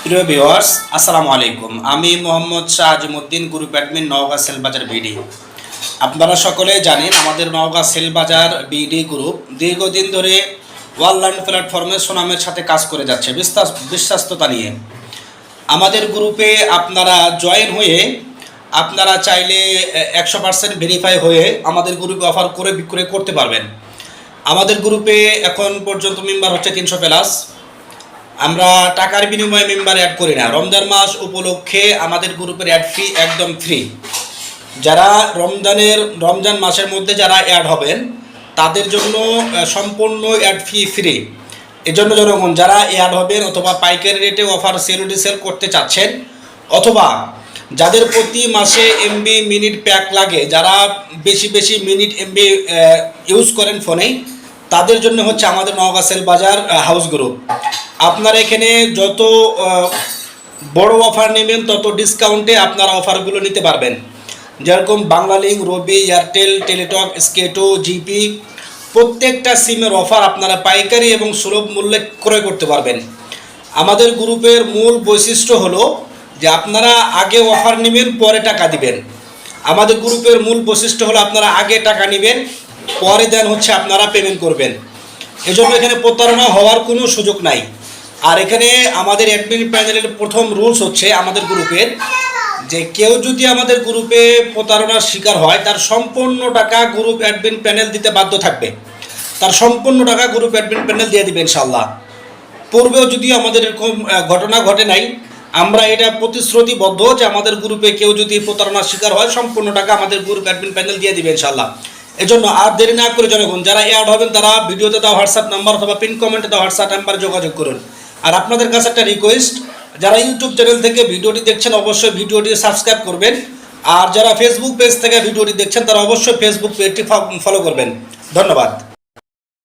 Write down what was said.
প্রিয় ভিউয়ার্স, আসসালামু আলাইকুম। আমি Mohammad Shah Azimuddin, group admin, Naogaon Sellbazar BD. আপনারা সকলে জানেন আমাদের নওগাঁ সেলবাজার বিডি গ্রুপ দীর্ঘদিন ধরে অনলাইন প্ল্যাটফর্মে সুনামের সাথে কাজ করে যাচ্ছে বিশ্বস্ততা নিয়ে। আমাদের গ্রুপে আপনারা জয়েন হয়ে আপনারা চাইলে 100% ভেরিফাই হয়ে আমাদের গ্রুপে অফার করে বিক্রয় করতে পারবেন। আমাদের গ্রুপে এখন পর্যন্ত মেম্বার হচ্ছে 300+। আমরা টাকার বিনিময়ে মেম্বার অ্যাড করি না। রমজান মাস উপলক্ষে আমাদের গ্রুপের অ্যাড ফি একদম ফ্রি। যারা রমজান মাসের মধ্যে যারা অ্যাড হবেন তাদের জন্য সম্পূর্ণ অ্যাড ফি ফ্রি। এজন্য জনগণ যারা অ্যাড হবেন অথবা পাইকারি রেটে অফার সেল করতে চাচ্ছেন, অথবা যাদের প্রতি মাসে এমবি মিনিট প্যাক লাগে, যারা বেশি মিনিট এমবি ইউজ করেন ফোনে, তাদের জন্য হচ্ছে আমাদের নওগাঁ সেলবাজার হাউস গ্রুপ। আপনারা এখানে যত বড় অফার নেবেন তত ডিসকাউন্টে আপনারা অফারগুলো নিতে পারবেন। যেরকম বাংলালিংক, রবি, এয়ারটেল, টেলিটক, স্কেটো, জিপি প্রত্যেকটা সিমের অফার আপনারা পাইকারি এবং সুলভ মূল্যে ক্রয় করতে পারবেন। আমাদের গ্রুপের মূল বৈশিষ্ট্য হলো যে আপনারা আগে অফার নেবেন, পরে টাকা দিবেন। আমাদের গ্রুপের মূল বৈশিষ্ট্য হলো আপনারা আগে টাকা নেবেন, পরে দেন হচ্ছে আপনারা পেমেন্ট করবেন। এজন্য এখানে প্রতারণা হওয়ার কোনো সুযোগ নাই। আর এখানে আমাদের অ্যাডমিন প্যানেলের প্রথম রুলস হচ্ছে আমাদের গ্রুপের, যে কেউ যদি আমাদের গ্রুপে প্রতারণার শিকার হয় তার সম্পূর্ণ টাকা গ্রুপ অ্যাডমিন প্যানেল দিতে বাধ্য থাকবে। তার সম্পূর্ণ টাকা গ্রুপ অ্যাডমিন প্যানেল দিয়ে দিবে ইনশাল্লাহ। পূর্বেও যদি আমাদের এরকম ঘটনা ঘটে নাই, আমরা এটা প্রতিশ্রুতিবদ্ধ যে আমাদের গ্রুপে কেউ যদি প্রতারণার শিকার হয় সম্পূর্ণ টাকা আমাদের গ্রুপ অ্যাডমিন প্যানেল দিয়ে দিবে ইনশাল্লাহ। এজন্য আর দেরি না করে জনগণ যারা অ্যাড হবেন তারা ভিডিওতে দেওয়া হোয়াটসঅ্যাপ নাম্বার অথবা পিন কমেন্টে দেওয়া হোয়াটসঅ্যাপ নাম্বারে যোগাযোগ করুন। আর আপনাদের কাছে একটা রিকোয়েস্ট, যারা ইউটিউব চ্যানেল থেকে ভিডিওটি দেখছেন অবশ্যই ভিডিওটি সাবস্ক্রাইব করবেন। আর যারা ফেসবুক পেজ থেকে ভিডিওটি দেখছেন তারা অবশ্যই ফেসবুক পেজটি ফলো করবেন। ধন্যবাদ।